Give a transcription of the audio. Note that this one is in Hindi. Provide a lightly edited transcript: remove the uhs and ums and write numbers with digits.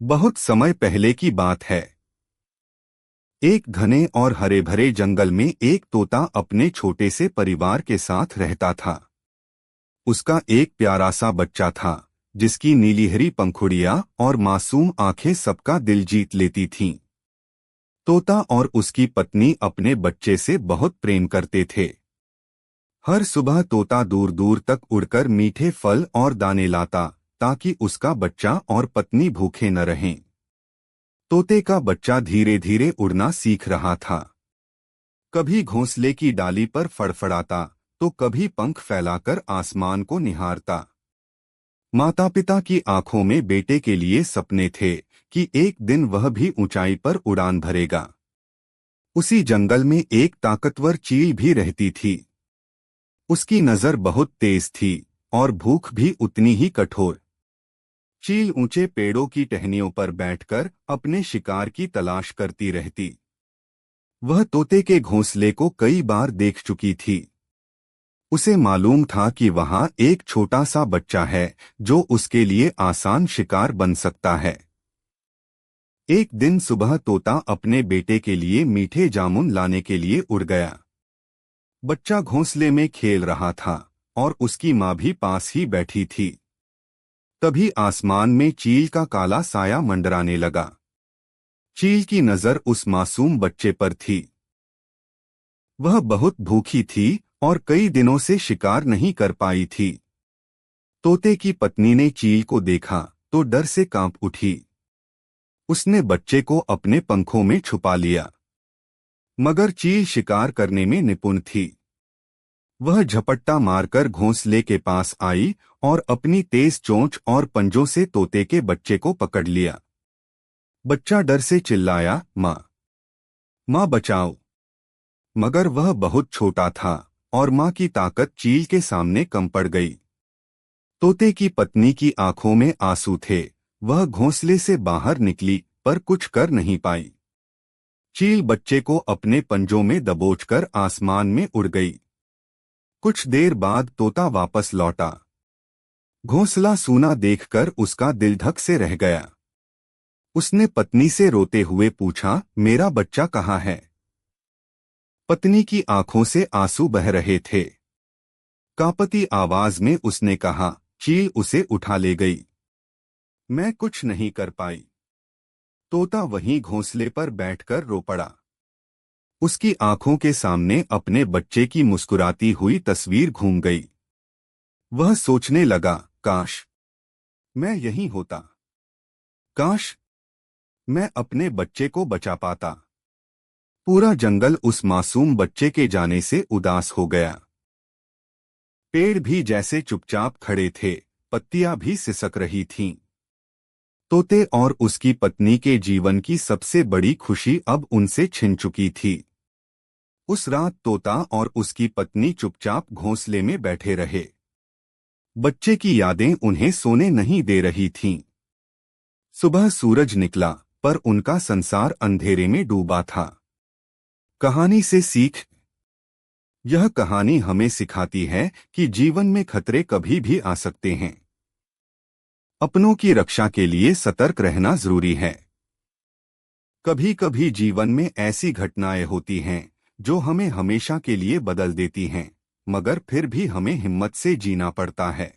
बहुत समय पहले की बात है। एक घने और हरे भरे जंगल में एक तोता अपने छोटे से परिवार के साथ रहता था। उसका एक प्यारा सा बच्चा था, जिसकी नीलीहरी पंखुड़ियां और मासूम आंखें सबका दिल जीत लेती थीं। तोता और उसकी पत्नी अपने बच्चे से बहुत प्रेम करते थे। हर सुबह तोता दूर दूर तक उड़कर मीठे फल और दाने लाता, ताकि उसका बच्चा और पत्नी भूखे न रहें। तोते का बच्चा धीरे धीरे उड़ना सीख रहा था। कभी घोंसले की डाली पर फड़फड़ाता, तो कभी पंख फैलाकर आसमान को निहारता। माता पिता की आंखों में बेटे के लिए सपने थे कि एक दिन वह भी ऊंचाई पर उड़ान भरेगा। उसी जंगल में एक ताकतवर चील भी रहती थी। उसकी नजर बहुत तेज थी और भूख भी उतनी ही कठोर। चील ऊंचे पेड़ों की टहनियों पर बैठकर अपने शिकार की तलाश करती रहती। वह तोते के घोंसले को कई बार देख चुकी थी। उसे मालूम था कि वहां एक छोटा सा बच्चा है जो उसके लिए आसान शिकार बन सकता है। एक दिन सुबह तोता अपने बेटे के लिए मीठे जामुन लाने के लिए उड़ गया। बच्चा घोंसले में खेल रहा था और उसकी माँ भी पास ही बैठी थी। तभी आसमान में चील का काला साया मंडराने लगा। चील की नजर उस मासूम बच्चे पर थी। वह बहुत भूखी थी और कई दिनों से शिकार नहीं कर पाई थी। तोते की पत्नी ने चील को देखा तो डर से कांप उठी। उसने बच्चे को अपने पंखों में छुपा लिया। मगर चील शिकार करने में निपुण थी। वह झपट्टा मारकर घोंसले के पास आई और अपनी तेज चोंच और पंजों से तोते के बच्चे को पकड़ लिया। बच्चा डर से चिल्लाया, माँ, माँ बचाओ। मगर वह बहुत छोटा था और माँ की ताकत चील के सामने कम पड़ गई। तोते की पत्नी की आंखों में आंसू थे। वह घोंसले से बाहर निकली पर कुछ कर नहीं पाई। चील बच्चे को अपने पंजों में दबोचकर आसमान में उड़ गई। कुछ देर बाद तोता वापस लौटा। घोंसला सूना देखकर उसका दिल धक से रह गया। उसने पत्नी से रोते हुए पूछा, मेरा बच्चा कहाँ है? पत्नी की आंखों से आंसू बह रहे थे। कांपती आवाज में उसने कहा, चील उसे उठा ले गई। मैं कुछ नहीं कर पाई। तोता वहीं घोंसले पर बैठकर रो पड़ा। उसकी आंखों के सामने अपने बच्चे की मुस्कुराती हुई तस्वीर घूम गई। वह सोचने लगा, काश मैं यहीं होता। काश मैं अपने बच्चे को बचा पाता। पूरा जंगल उस मासूम बच्चे के जाने से उदास हो गया। पेड़ भी जैसे चुपचाप खड़े थे, पत्तियां भी सिसक रही थीं। तोते और उसकी पत्नी के जीवन की सबसे बड़ी खुशी अब उनसे छिन चुकी थी। उस रात तोता और उसकी पत्नी चुपचाप घोंसले में बैठे रहे। बच्चे की यादें उन्हें सोने नहीं दे रही थीं। सुबह सूरज निकला, पर उनका संसार अंधेरे में डूबा था। कहानी से सीख। यह कहानी हमें सिखाती है कि जीवन में खतरे कभी भी आ सकते हैं। अपनों की रक्षा के लिए सतर्क रहना जरूरी है। कभी कभी जीवन में ऐसी घटनाएं होती हैं जो हमें हमेशा के लिए बदल देती हैं, मगर फिर भी हमें हिम्मत से जीना पड़ता है।